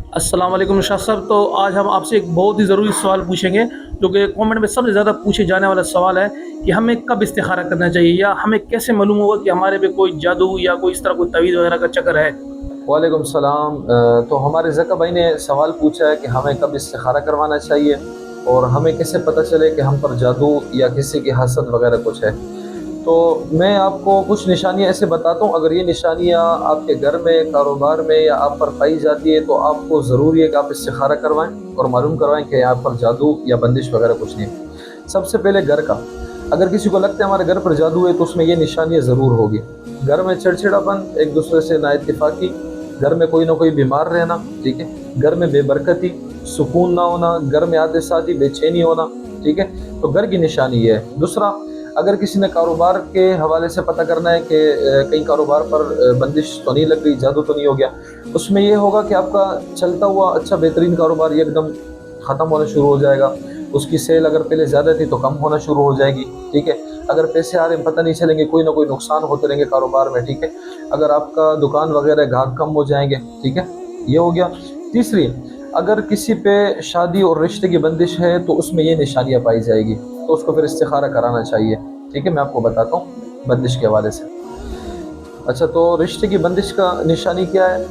अस्सलाम वालेकुम निशात सर। तो आज हम आपसे एक बहुत ही ज़रूरी सवाल पूछेंगे, जो कि कमेंट में सबसे ज़्यादा पूछे जाने वाला सवाल है कि हमें कब इस्तिखारा करना चाहिए, या हमें कैसे मालूम होगा कि हमारे पे कोई जादू या कोई इस तरह कोई तवीज़ वगैरह का चक्कर है। वालेकुम सलाम। तो हमारे ज़का भाई ने सवाल पूछा है कि हमें कब इस्तिखारा करवाना चाहिए और हमें कैसे पता चले कि हम पर जादू या किसी की हसद वगैरह कुछ है। तो मैं आपको कुछ निशानियां ऐसे बताता हूँ। अगर ये निशानियां आपके घर में, कारोबार में या आप पर पाई जाती है तो आपको ज़रूरी है कि आप इस्तिखारा करवाएं और मालूम करवाएं कि आप पर जादू या बंदिश वगैरह कुछ नहीं है। सबसे पहले घर का, अगर किसी को लगता है हमारे घर पर जादू है तो उसमें ये निशानियां ज़रूर होगी। घर में चिड़चिड़ापन, एक दूसरे से नाइत्तेफाकी, घर में कोई ना कोई बीमार रहना, ठीक है, घर में बेबरकती, सुकून ना होना, घर में आते साथ ही बेचैनी होना, ठीक है, तो घर की निशानी ये है। दूसरा, अगर किसी ने कारोबार के हवाले से पता करना है कि कहीं कारोबार पर बंदिश तो नहीं लग गई, जादू तो नहीं हो गया, उसमें ये होगा कि आपका चलता हुआ अच्छा बेहतरीन कारोबार ये एकदम ख़त्म होना शुरू हो जाएगा। उसकी सेल अगर पहले ज़्यादा थी तो कम होना शुरू हो जाएगी, ठीक है। अगर पैसे आ रहे हैं पता नहीं चलेंगे, कोई ना कोई नुकसान होते रहेंगे कारोबार में, ठीक है। अगर आपका दुकान वगैरह ग्राहक कम हो जाएंगे, ठीक है, ये हो गया। तीसरी, अगर किसी पे शादी और रिश्ते की बंदिश है तो उसमें ये निशानियां पाई जाएगी, तो उसको फिर इस्तिखारा कराना चाहिए, ठीक है। मैं आपको बताता हूँ बंदिश के हवाले से। अच्छा, तो रिश्ते की बंदिश का निशानी क्या है?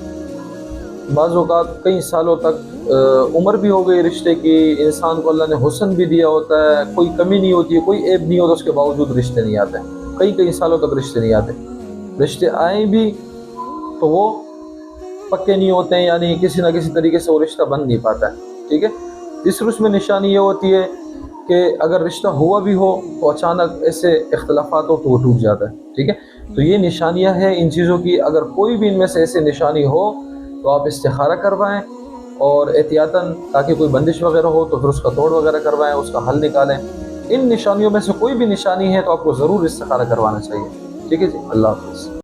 बाज़ औक़ात कई सालों तक उम्र भी हो गई रिश्ते की, इंसान को अल्लाह ने हुस्न भी दिया होता है, कोई कमी नहीं होती है, कोई ऐब नहीं होता, उसके बावजूद रिश्ते नहीं आते, कई कई सालों तक रिश्ते नहीं आते। रिश्ते आए भी तो वो पक्के नहीं होते हैं, यानी किसी ना किसी तरीके से वो रिश्ता बन नहीं पाता है, ठीक है। तीसरी उसमें निशानी ये होती है कि अगर रिश्ता हुआ भी हो तो अचानक ऐसे इख्तलाफात हो तो वो टूट जाता है, ठीक है। तो ये निशानियां हैं इन चीज़ों की। अगर कोई भी इनमें से ऐसी निशानी हो तो आप इस्तिखारा करवाएं और एहतियातन, ताकि कोई बंदिश वगैरह हो तो फिर उसका तोड़ वगैरह करवाएं, उसका हल निकालें। इन निशानियों में से कोई भी निशानी है तो आपको ज़रूर इस्तिखारा करवाना चाहिए, ठीक है जी। अल्लाह हाफ़िज़।